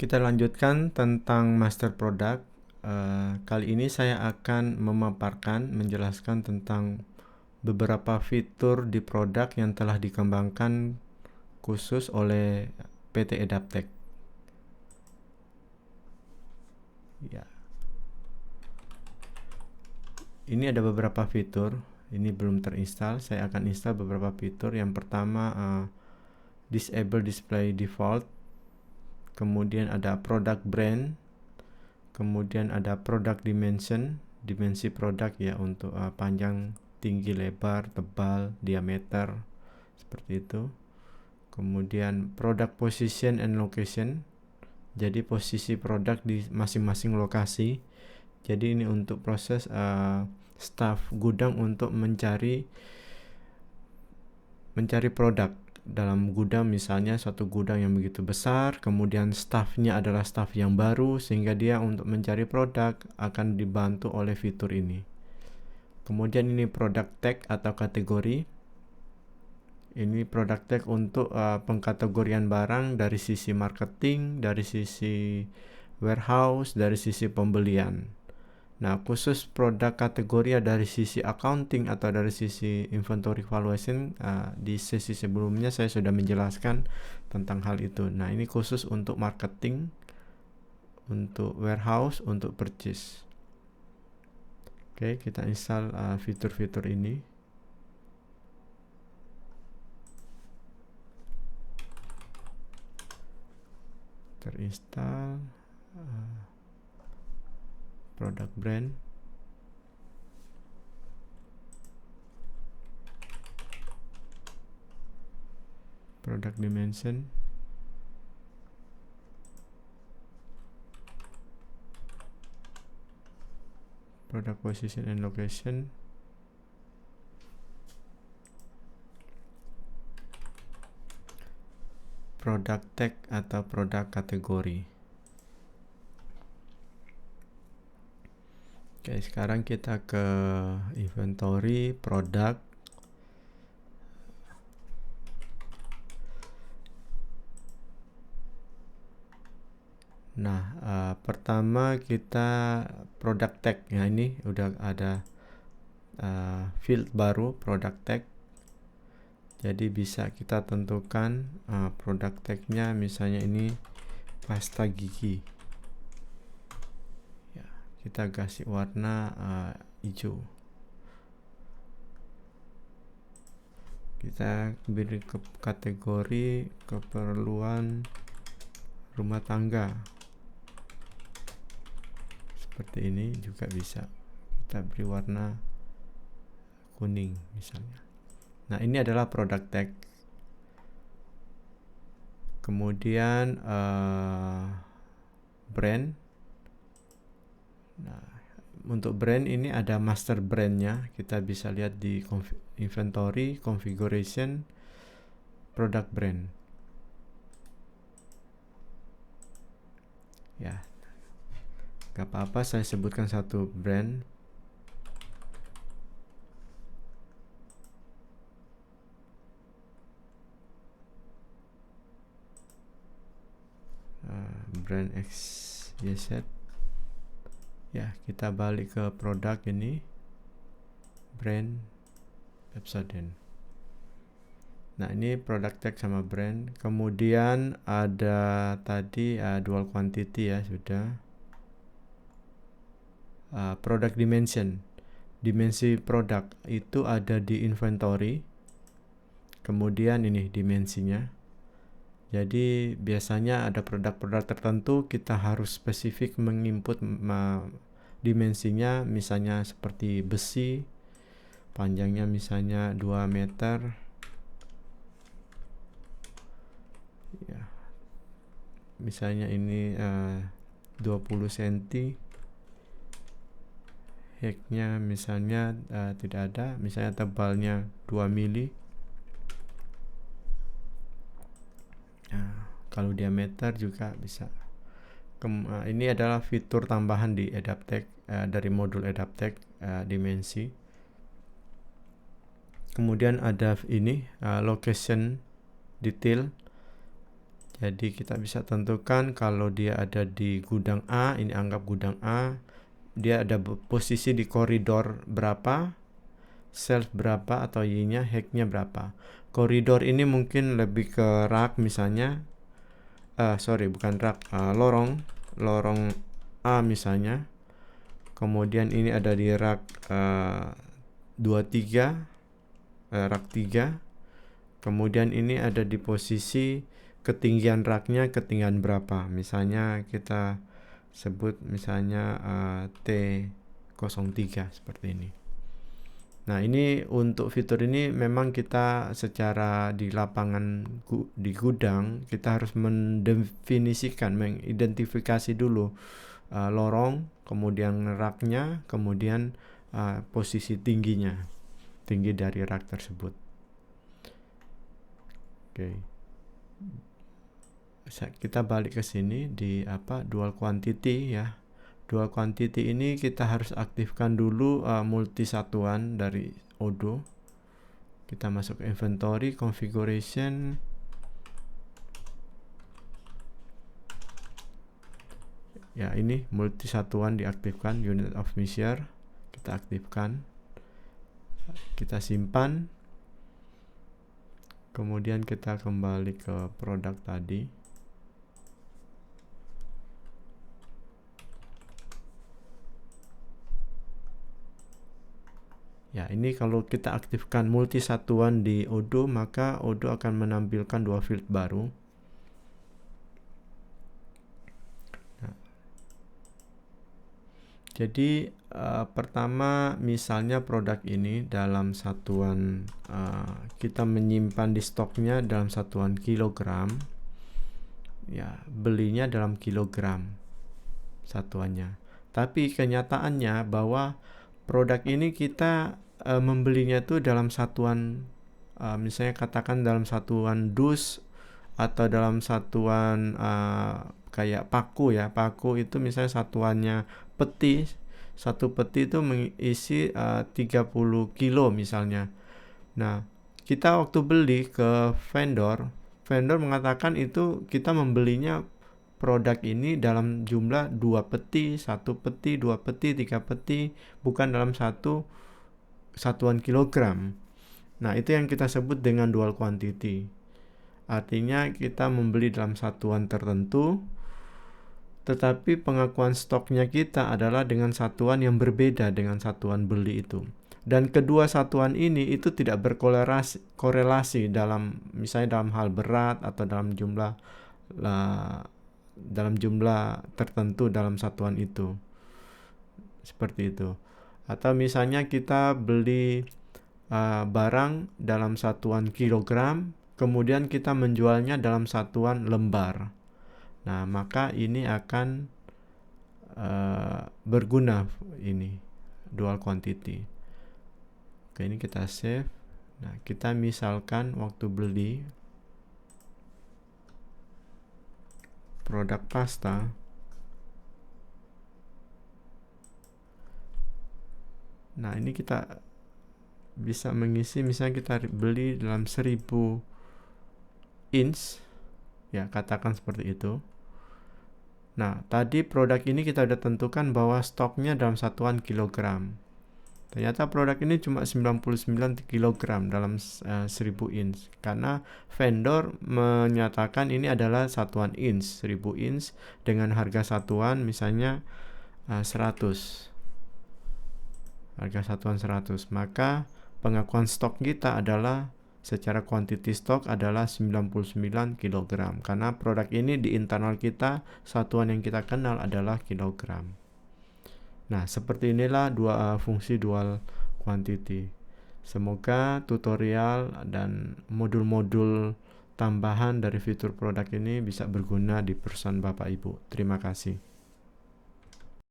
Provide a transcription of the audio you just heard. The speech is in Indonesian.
Kita lanjutkan tentang master product. Kali ini saya akan menjelaskan tentang beberapa fitur di produk yang telah dikembangkan khusus oleh PT Edaptec. Ya. Ini ada beberapa fitur. Ini belum terinstall. Saya akan install beberapa fitur. Yang pertama, disable display default. Kemudian ada product brand. Kemudian ada product dimension, dimensi produk ya, untuk panjang, tinggi, lebar, tebal, diameter, seperti itu. Kemudian product position and location, jadi posisi produk di masing-masing lokasi. Jadi ini untuk proses staff gudang untuk mencari produk dalam gudang. Misalnya suatu gudang yang begitu besar, kemudian staffnya adalah staff yang baru, sehingga dia untuk mencari produk akan dibantu oleh fitur ini. Kemudian ini product tag atau kategori. Ini product tag untuk pengkategorian barang dari sisi marketing, dari sisi warehouse, dari sisi pembelian. Nah, khusus produk kategori dari sisi accounting atau dari sisi inventory valuation, di sesi sebelumnya saya sudah menjelaskan tentang hal itu. Nah, ini khusus untuk marketing, untuk warehouse, untuk purchase. Oke, kita install fitur-fitur ini. Terinstall product brand. Product dimension. Product position and location. Product tag atau produk kategori. Oke, sekarang kita ke inventory, produk. Nah, pertama kita product tag. Ya, ini udah ada field baru, product tag. Jadi bisa kita tentukan product tag-nya, misalnya ini pasta gigi. Ya, kita kasih warna hijau. Kita beri kategori keperluan rumah tangga. Seperti ini juga bisa. Kita beri warna kuning misalnya. Nah, ini adalah product tag. Kemudian brand. Nah, untuk brand ini ada master brandnya. Kita bisa lihat di inventory, configuration, product brand. Ya, gak apa-apa saya sebutkan satu brand. Brand XYZ. Ya, kita balik ke produk ini, brand Pepsodent. Nah, ini product tag sama brand. Kemudian ada tadi dual quantity ya, sudah. Product dimension, dimensi produk itu ada di inventory. Kemudian ini dimensinya. Jadi biasanya ada produk-produk tertentu kita harus spesifik menginput dimensinya, misalnya seperti besi, panjangnya misalnya 2 meter. Ya. Misalnya ini 20 cm. Height-nya misalnya tidak ada, misalnya tebalnya 2 mili. Kalau diameter juga bisa. Ini adalah fitur tambahan di Edaptec, dari modul Edaptec, dimensi. Kemudian ada ini location detail. Jadi kita bisa tentukan kalau dia ada di gudang A, ini anggap gudang A, dia ada posisi di koridor berapa, shelf berapa atau Y-nya, height-nya berapa. Koridor ini mungkin lebih ke rak misalnya, bukan rak, lorong A misalnya. Kemudian ini ada di rak 23, rak 3. Kemudian ini ada di posisi ketinggian raknya, ketinggian berapa. Misalnya kita sebut misalnya T03 seperti ini. Nah, ini untuk fitur ini memang kita secara di lapangan di gudang kita harus mendefinisikan, mengidentifikasi dulu lorong, kemudian raknya, kemudian posisi tingginya, tinggi dari rak tersebut. Oke. Kita balik ke sini di dual quantity ya. Dual quantity ini kita harus aktifkan dulu multi satuan dari Odoo. Kita masuk ke inventory, configuration. Ya, ini multi satuan diaktifkan, unit of measure kita aktifkan. Kita simpan. Kemudian kita kembali ke produk tadi. Ya, ini kalau kita aktifkan multi satuan di Odoo, maka Odoo akan menampilkan dua field baru. Nah, jadi pertama misalnya produk ini dalam satuan kita menyimpan di stoknya dalam satuan kilogram. Ya, belinya dalam kilogram satuannya. Tapi kenyataannya bahwa produk ini kita membelinya itu dalam satuan, misalnya katakan dalam satuan dus atau dalam satuan kayak paku ya. Paku itu misalnya satuannya peti. Satu peti itu mengisi 30 kilo misalnya. Nah, kita waktu beli ke vendor mengatakan itu kita membelinya produk ini dalam jumlah 2 peti, 1 peti, 2 peti, 3 peti, bukan dalam satuan kilogram. Nah, itu yang kita sebut dengan dual quantity. Artinya kita membeli dalam satuan tertentu, tetapi pengakuan stoknya kita adalah dengan satuan yang berbeda dengan satuan beli itu. Dan kedua satuan ini itu tidak berkorelasi dalam misalnya dalam hal berat atau dalam jumlah tertentu dalam satuan itu. Seperti itu. Atau misalnya kita beli barang dalam satuan kilogram, kemudian kita menjualnya dalam satuan lembar. Nah, maka ini akan berguna ini dual quantity. Oke, ini kita save. Nah, kita misalkan waktu beli produk pasta. Nah, ini kita bisa mengisi, misalnya kita beli dalam 1000 inch. Ya, katakan seperti itu. Nah, tadi produk ini kita sudah tentukan bahwa stoknya dalam satuan kilogram. Ternyata produk ini cuma 99 kg dalam 1000 inch. Karena vendor menyatakan ini adalah satuan inch, 1000 inch dengan harga satuan misalnya 100. Harga satuan 100. Maka pengakuan stok kita adalah secara quantity stok adalah 99 kg. Karena produk ini di internal kita satuan yang kita kenal adalah kilogram. Nah, seperti inilah fungsi dual quantity. Semoga tutorial dan modul-modul tambahan dari fitur produk ini bisa berguna di perusahaan Bapak Ibu. Terima kasih.